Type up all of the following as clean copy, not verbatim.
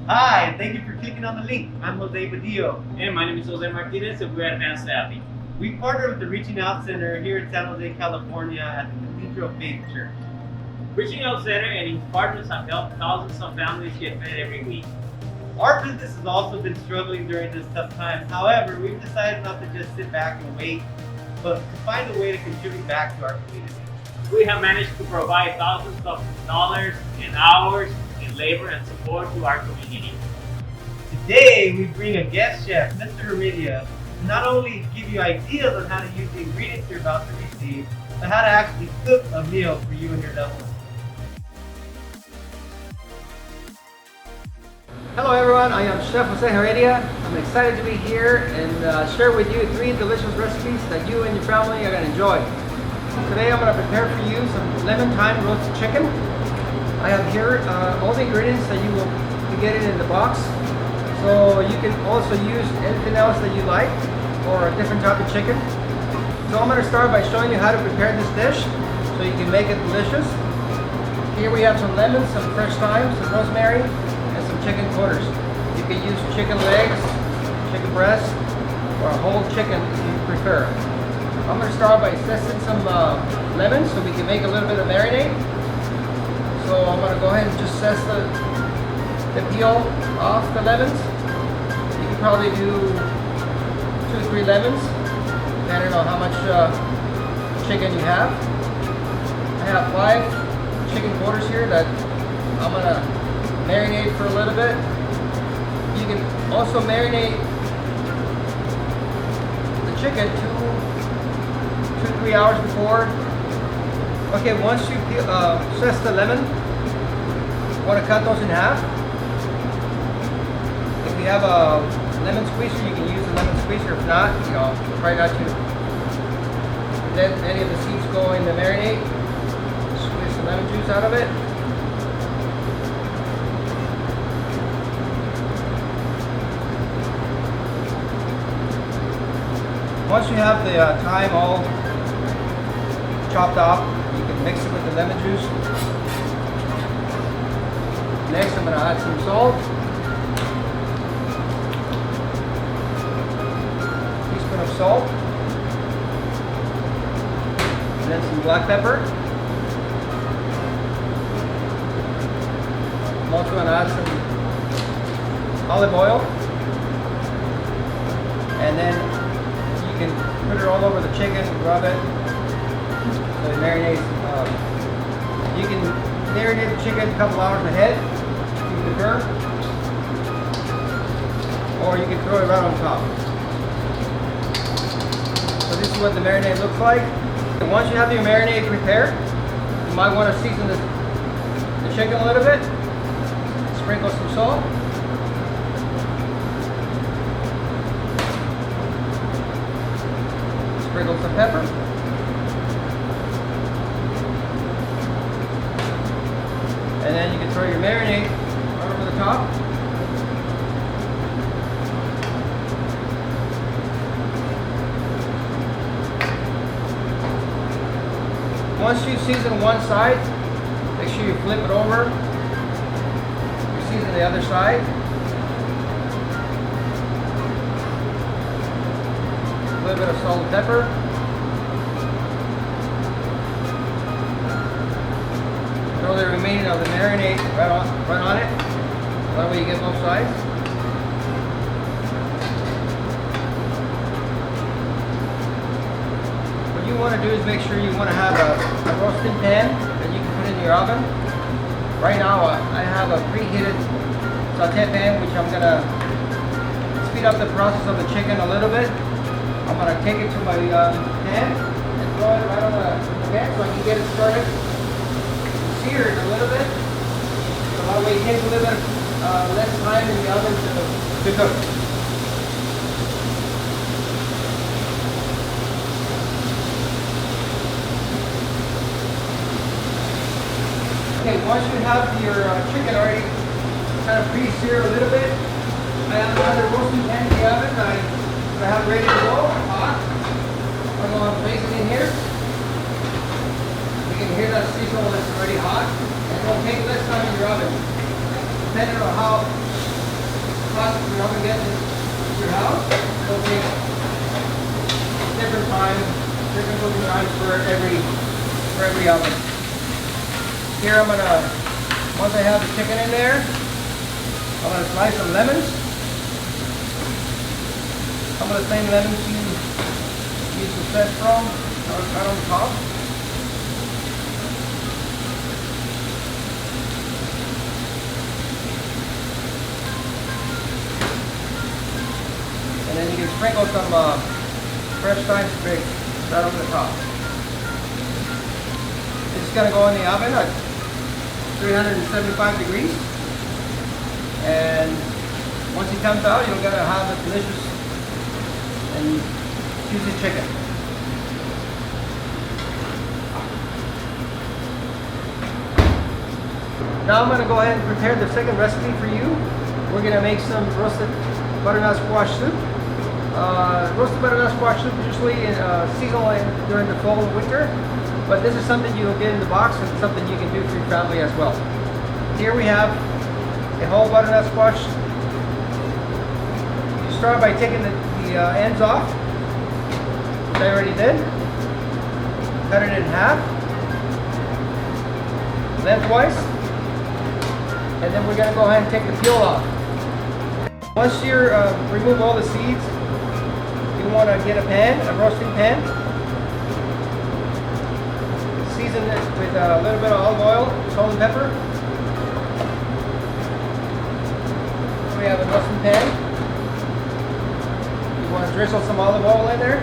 Hi, thank you for clicking on the link. I'm Jose Heredia. And my name is Jose Martinez, and we're at Advanced Staffing. We partner with the Reaching Out Center here in San Jose, California at the Cathedral Faith Church. Reaching Out Center and its partners have helped thousands of families get fed every week. Our business has also been struggling during this tough time. However, we've decided not to just sit back and wait, but to find a way to contribute back to our community. We have managed to provide thousands of dollars in hours in labor and support to our community. Today, we bring a guest chef, Mr. Heredia, to not only give you ideas on how to use the ingredients you're about to receive, but how to actually cook a meal for you and your loved ones. Hello everyone, I am Chef Jose Heredia. I'm excited to be here and share with you 3 delicious recipes that you and your family are going to enjoy. Today I'm going to prepare for you some lemon thyme roasted chicken. I have here all the ingredients that you will be getting in the box. So you can also use anything else that you like or a different type of chicken. So I'm going to start by showing you how to prepare this dish so you can make it delicious. Here we have some lemons, some fresh thyme, some rosemary, and some chicken quarters. You can use chicken legs, chicken breast, or a whole chicken if you prefer. I'm going to start by zesting some lemons so we can make a little bit of marinade. So I'm going to go ahead and just zest the peel off the lemons. You can probably do 2 to 3 lemons, depending on how much chicken you have. I have 5 chicken quarters here that I'm going to marinate for a little bit. You can also marinate the chicken 2 to 3 hours before. Okay, once you zest the lemon, you want to cut those in half. If you have a lemon squeezer, you can use a lemon squeezer. If not, try not to let any of the seeds go in the marinade. Squeeze the lemon juice out of it. Once you have the thyme all chopped off, you can mix it with the lemon juice. Next, I'm going to add some salt, a teaspoon of salt, and then some black pepper. I'm also going to add some olive oil, and then you can put it all over the chicken, rub it, so it marinates. You can marinate the chicken a couple hours ahead, if you prefer, or you can throw it right on top. So this is what the marinade looks like. And once you have your marinade prepared, you might want to season the chicken a little bit, sprinkle some salt. Sprinkle some pepper. And then you can throw your marinade right over the top. Once you season one side, make sure you flip it over. You season the other side. A little bit of salt and pepper. Throw the remaining of the marinade right on it. That way you get both sides. What you want to do is make sure you want to have a roasting pan that you can put in your oven. Right now I have a preheated saute pan, which I'm going to speed up the process of the chicken a little bit. I'm going to take it to my pan and throw it right on the pan so I can get it started. Seared a little bit, so that way it takes a little bit less time in the oven to cook. Okay, once you have your chicken already kind of pre-seared a little bit, I have another roasting pan in the oven that I have ready to go, hot. I'm going to place it in here. You can hear that sizzle is already hot. And it will take less time in your oven. Depending on how times for every oven. Here I'm gonna, once I have the chicken in there, I'm gonna slice some lemons. I'm gonna same lemons you use the set from, cut on top. And then you can sprinkle some fresh thyme twigs right over the top. It's gonna go in the oven at 375 degrees. And once it comes out, you're gonna have a delicious and juicy chicken. Now I'm gonna go ahead and prepare the second recipe for you. We're gonna make some roasted butternut squash soup. Roasted butternut squash soup is usually seasonal during the fall and winter, but this is something you'll get in the box and something you can do for your family as well. Here we have a whole butternut squash. You start by taking the ends off, which I already did. Cut it in half, lengthwise, and then we're going to go ahead and take the peel off. Once you remove all the seeds, you want to get a pan, a roasting pan. Season it with a little bit of olive oil, salt and pepper. We have a roasting pan. You want to drizzle some olive oil in there.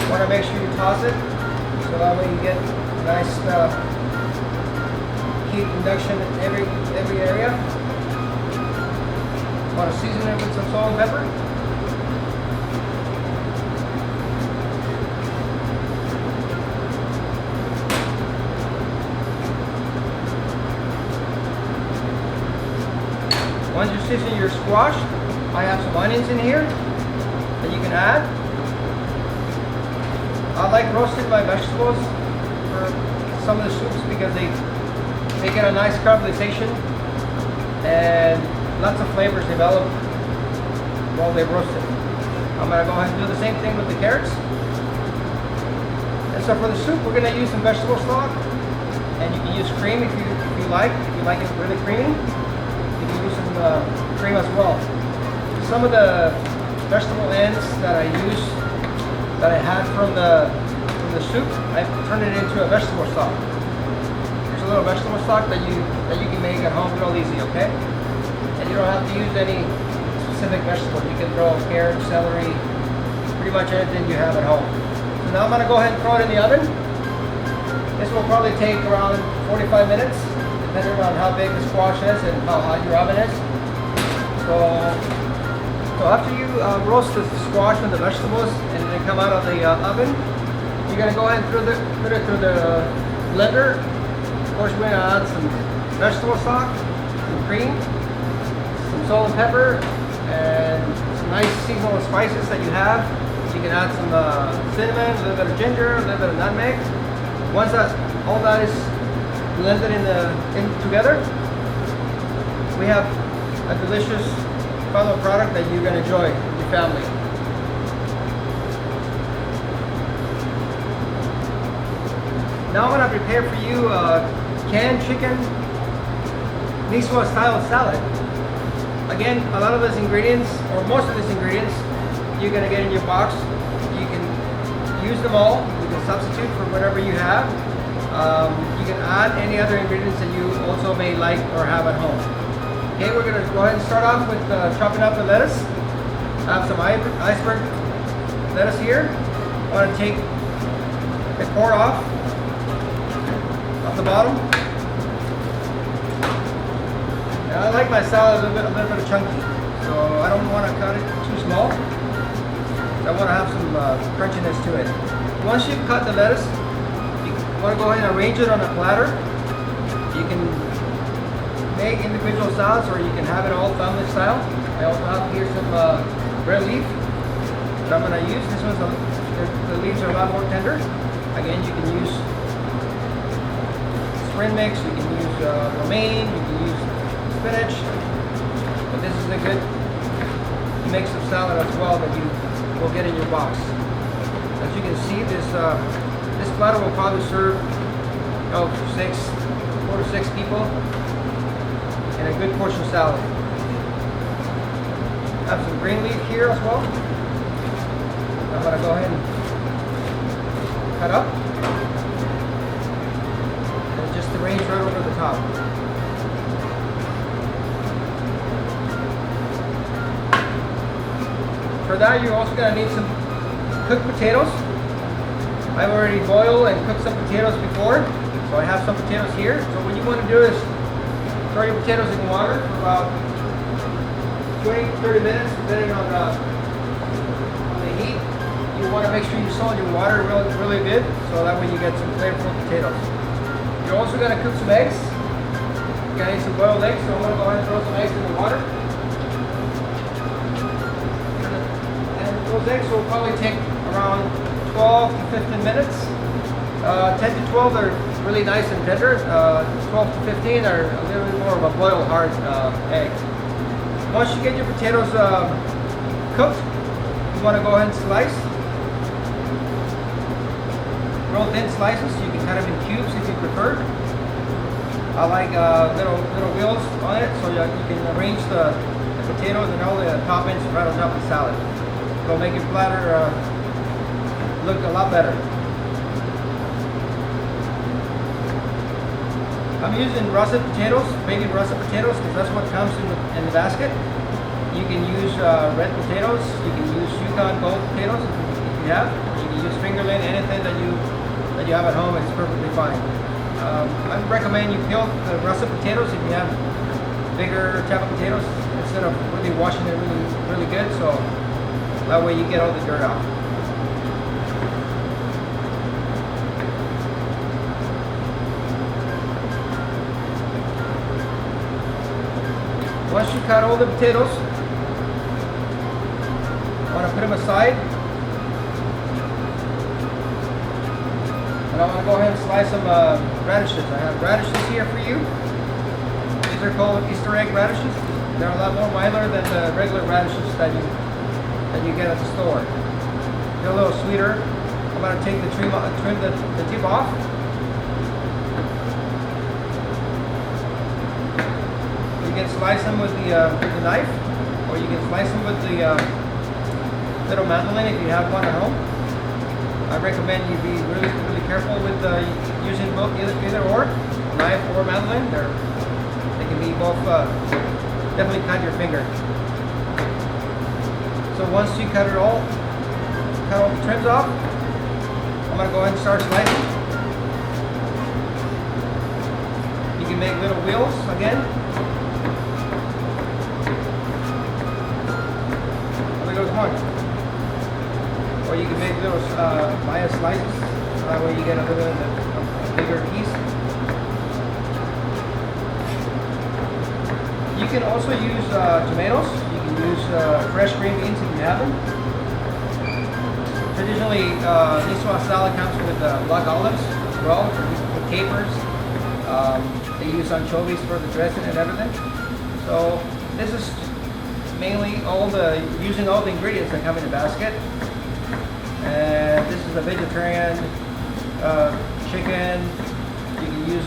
You want to make sure you toss it so that way you get nice heat induction in every area. You want to season it with some salt and pepper. Once you season your squash, I have some onions in here that you can add. I like roasting my vegetables for some of the soups because they get a nice caramelization and lots of flavors develop while they roast it. I'm going to go ahead and do the same thing with the carrots. And so for the soup, we're going to use some vegetable stock, and you can use cream if you like it really creamy. You can use some cream as well. Some of the vegetable ends that I had from the soup, I turned it into a vegetable stock. There's a little vegetable stock that you can make at home real easy, okay? And you don't have to use any specific vegetable. You can throw carrot, celery, pretty much anything you have at home. So now I'm going to go ahead and throw it in the oven. This will probably take around 45 minutes, depending on how big the squash is and how hot your oven is. So after you roast the squash and the vegetables and they come out of the oven, you're going to go ahead and put it through the blender. Of course, we're going to add some vegetable stock, some cream, some salt and pepper, and some nice seasonal spices that you have. You can add some cinnamon, a little bit of ginger, a little bit of nutmeg. Once all that is blended in together, we have a delicious final product that you're going to enjoy with your family. Now I'm going to prepare for you canned chicken miso style salad. Again, a lot of these ingredients, or most of these ingredients, you're going to get in your box. You can use them all. You can substitute for whatever you have. You can add any other ingredients that you also may like or have at home. Okay, we're going to go ahead and start off with chopping up the lettuce. I have some iceberg lettuce here. I want to take the core off the bottom. And I like my salad a little bit chunky, so I don't want to cut it too small. I want to have some crunchiness to it. Once you've cut the lettuce, you want to go ahead and arrange it on a platter. You can make individual salads, or you can have it all family style. I also have here some red leaf that I'm going to use. This one's the leaves are a lot more tender. Again, you can use spring mix, you can use romaine, you can use spinach, but this is a good mix of salad as well that you will get in your box. As you can see, this platter will probably serve 4 to 6 people and a good portion salad. Have some green leaf here as well. I'm going to go ahead and cut up and just arrange right over the top. For that, you're also going to need some cooked potatoes. I've already boiled and cooked some potatoes before, so I have some potatoes here. So what you want to do is throw your potatoes in water for about 20-30 minutes, depending on the heat. You want to make sure you salt your water really good, so that way you get some flavorful potatoes. You're also going to cook some eggs. You're going to need some boiled eggs, so I'm going to go ahead and throw some eggs in the water. And those eggs will probably take around 12 to 15 minutes. 10 to 12 are really nice and tender. 12 to 15 are a little bit more of a boiled hard egg. Once you get your potatoes cooked, you want to go ahead and slice. Real thin slices. You can cut them in cubes if you prefer. I like little wheels on it, so you can arrange the potatoes and all the toppings right on top of the salad. It'll make your platter look a lot better. I'm using russet potatoes, baby russet potatoes, because that's what comes in the basket. You can use red potatoes. You can use Yukon Gold potatoes if you have. You can use fingerling, anything that you have at home. It's perfectly fine. I recommend you peel the russet potatoes if you have bigger type of potatoes, instead of really washing it really good. So that way you get all the dirt out. Once you cut all the potatoes, I want to put them aside. And I want to go ahead and slice some radishes. I have radishes here for you. These are called Easter egg radishes. They're a lot more milder than the regular radishes that you get at the store. They're a little sweeter. I'm going to take the trim the tip off. You can slice them with the knife, or you can slice them with the little mandolin if you have one at home. I recommend you be really careful with using both, either or, knife or mandolin. They can be both, definitely cut your finger. So once you cut all the trims off, I'm going to go ahead and start slicing. You can make little wheels again. Goes one. Or you can make little bias slices. That way you get a little bit of a bigger piece. You can also use tomatoes. You can use fresh green beans if you have them. Traditionally, Niçoise salad comes with black olives as well, with capers. They use anchovies for the dressing and everything. So this is mainly using all the ingredients that come in the basket. And this is a vegetarian chicken. You can use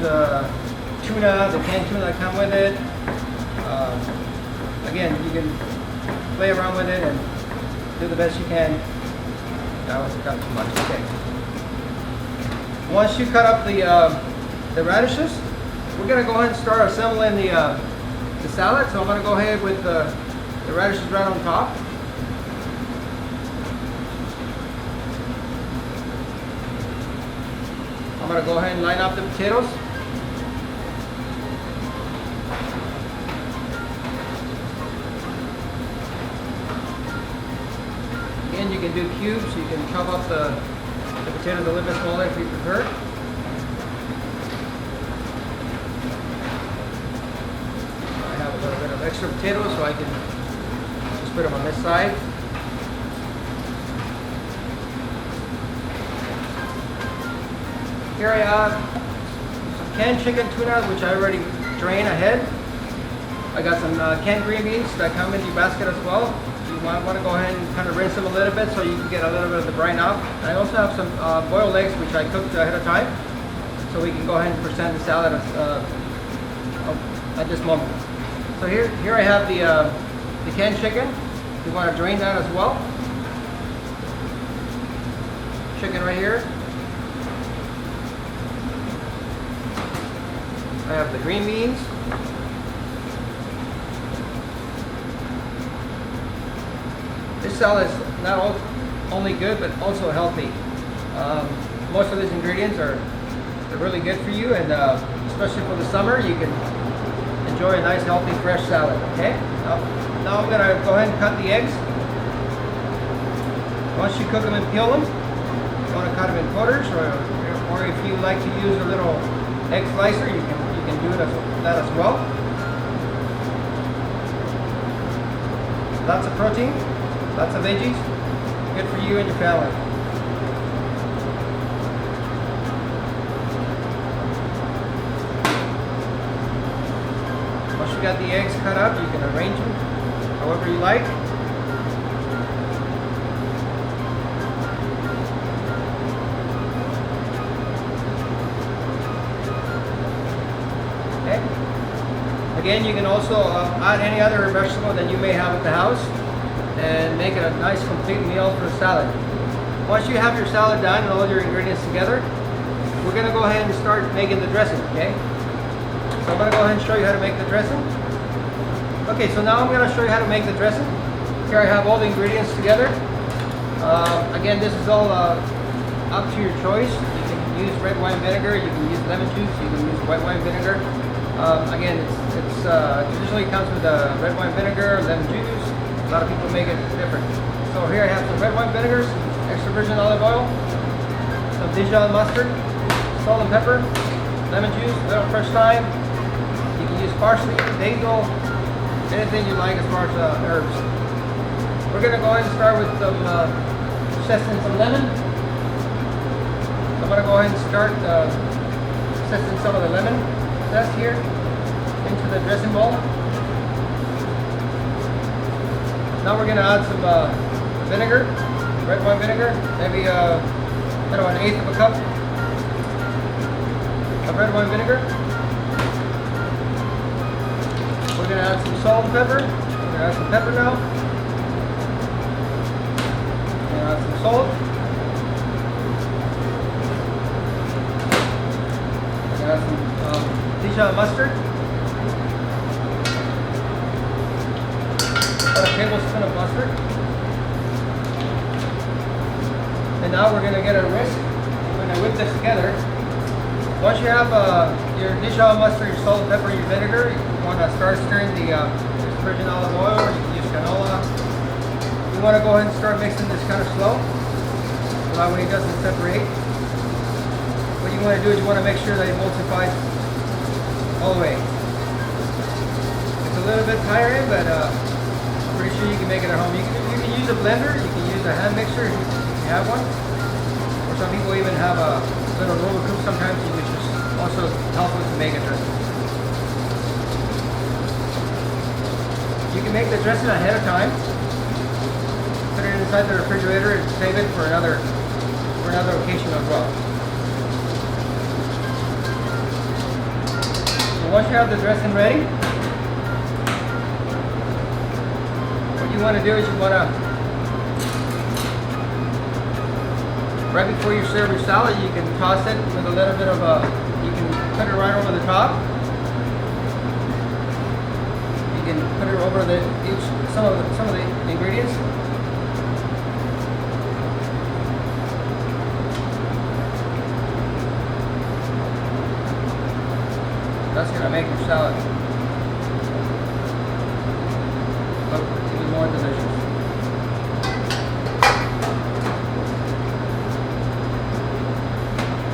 tuna, the canned tuna that come with it. Again, you can play around with it and do the best you can. That was cut too much. Okay. Once you cut up the radishes, we're gonna go ahead and start assembling the salad. So I'm gonna go ahead with the radishes right on top. I'm going to go ahead and line up the potatoes. Again, you can do cubes. You can chop up the potatoes a little bit smaller if you prefer. I have a little bit of extra potatoes, so I can put them on this side. Here I have some canned chicken tuna, which I already drained ahead. I got some canned green beans that come in your basket as well. You You want to go ahead and kind of rinse them a little bit so you can get a little bit of the brine off. I also have some boiled eggs which I cooked ahead of time, so we can go ahead and present the salad at this moment. So here I have the canned chicken. You want to drain that as well. Chicken right here. I have the green beans. This salad is not only good but also healthy. Most of these ingredients are really good for you, and especially for the summer, you can enjoy a nice, healthy, fresh salad. Okay. Now I'm gonna go ahead and cut the eggs. Once you cook them and peel them, you want to cut them in quarters, or if you like to use a little egg slicer, you can do that as well. Lots of protein, lots of veggies, good for you and your family. Once you got the eggs cut up, you can arrange them however you like. Okay. Again, you can also add any other vegetable that you may have at the house and make it a nice complete meal for a salad. Once you have your salad done and all your ingredients together, we're going to go ahead and start making the dressing, okay? So I'm going to go ahead and show you how to make the dressing. Okay, so now I'm going to show you how to make the dressing. Here I have all the ingredients together. Again, this is all up to your choice. You can use red wine vinegar, you can use lemon juice, you can use white wine vinegar. Again, it's traditionally comes with red wine vinegar, lemon juice. A lot of people make it different. So here I have some red wine vinegars, extra virgin olive oil, some Dijon mustard, salt and pepper, lemon juice, a little fresh thyme. You can use parsley, basil, anything you like as far as herbs. We're going to go ahead and start with some zesting some lemon. I'm going to go ahead and start zesting some of the lemon zest here into the dressing bowl. Now we're going to add some vinegar, red wine vinegar, maybe an eighth of a cup of red wine vinegar. We're going to add some salt and pepper. We're going to add some pepper now. We're going to add some salt. We're going to add some Dijon mustard. About a tablespoon of mustard. And now we're going to get a whisk. We're going to whip this together. Once you have your Dijon mustard, your salt, pepper, your vinegar, you want to start stirring the virgin olive oil, or you can use canola. You want to go ahead and start mixing this kind of slow, so that way it doesn't separate. What you want to do is you want to make sure that it emulsifies all the way. It's a little bit tiring, but I'm pretty sure you can make it at home. You can use a blender, you can use a hand mixer if you have one, or some people even have a little roller coop sometimes, which is also helpful to make a dressing. You can make the dressing ahead of time. Put it inside the refrigerator and save it for another occasion as well. So once you have the dressing ready, what you want to do is you want to, right before you serve your salad, you can toss it with a little bit of you can put it right over the top. You can put it over some of the ingredients. That's going to make your salad look even more delicious.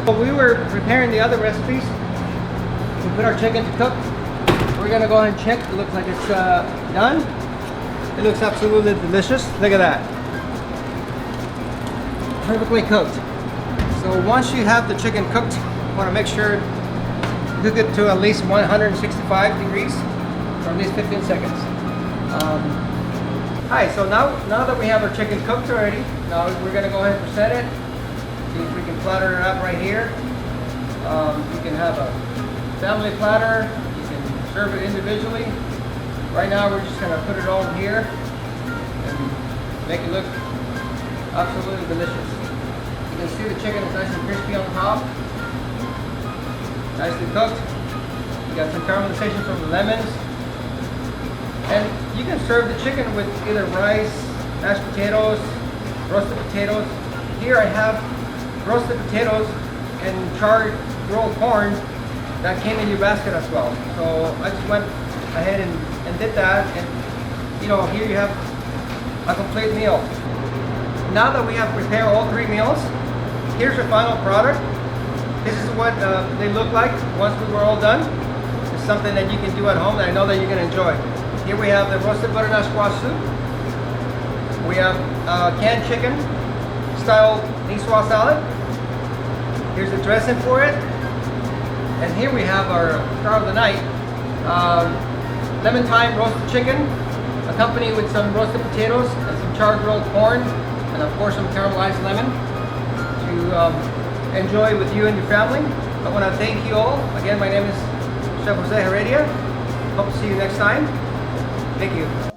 While we were preparing the other recipes, we put our chicken to cook. We're going to go ahead and check. It looks like it's done. It looks absolutely delicious. Look at that. Perfectly cooked. So once you have the chicken cooked, you want to make sure you cook it to at least 165 degrees for at least 15 seconds. Hi, so now that we have our chicken cooked already, now we're gonna go ahead and present it. See if we can platter it up right here. You can have a family platter, you can serve it individually. Right now we're just gonna put it all here and make it look absolutely delicious. You can see the chicken is nice and crispy on top, nicely cooked. You got some caramelization from the lemons. And you can serve the chicken with either rice, mashed potatoes, roasted potatoes. Here I have roasted potatoes and charred grilled corn that came in your basket as well. So I just went ahead and did that, and you know, here you have a complete meal. Now that we have prepared all three meals, here's your final product. This is what they look like once we were all done. It's something that you can do at home that I know that you're gonna enjoy. Here we have the roasted butternut squash soup. We have canned chicken style niçoise salad. Here's the dressing for it. And here we have our star of the night, lemon thyme roasted chicken, accompanied with some roasted potatoes and some charred grilled corn, and of course some caramelized lemon to enjoy with you and your family. I want to thank you all. Again, my name is Chef Jose Heredia. Hope to see you next time. Thank you.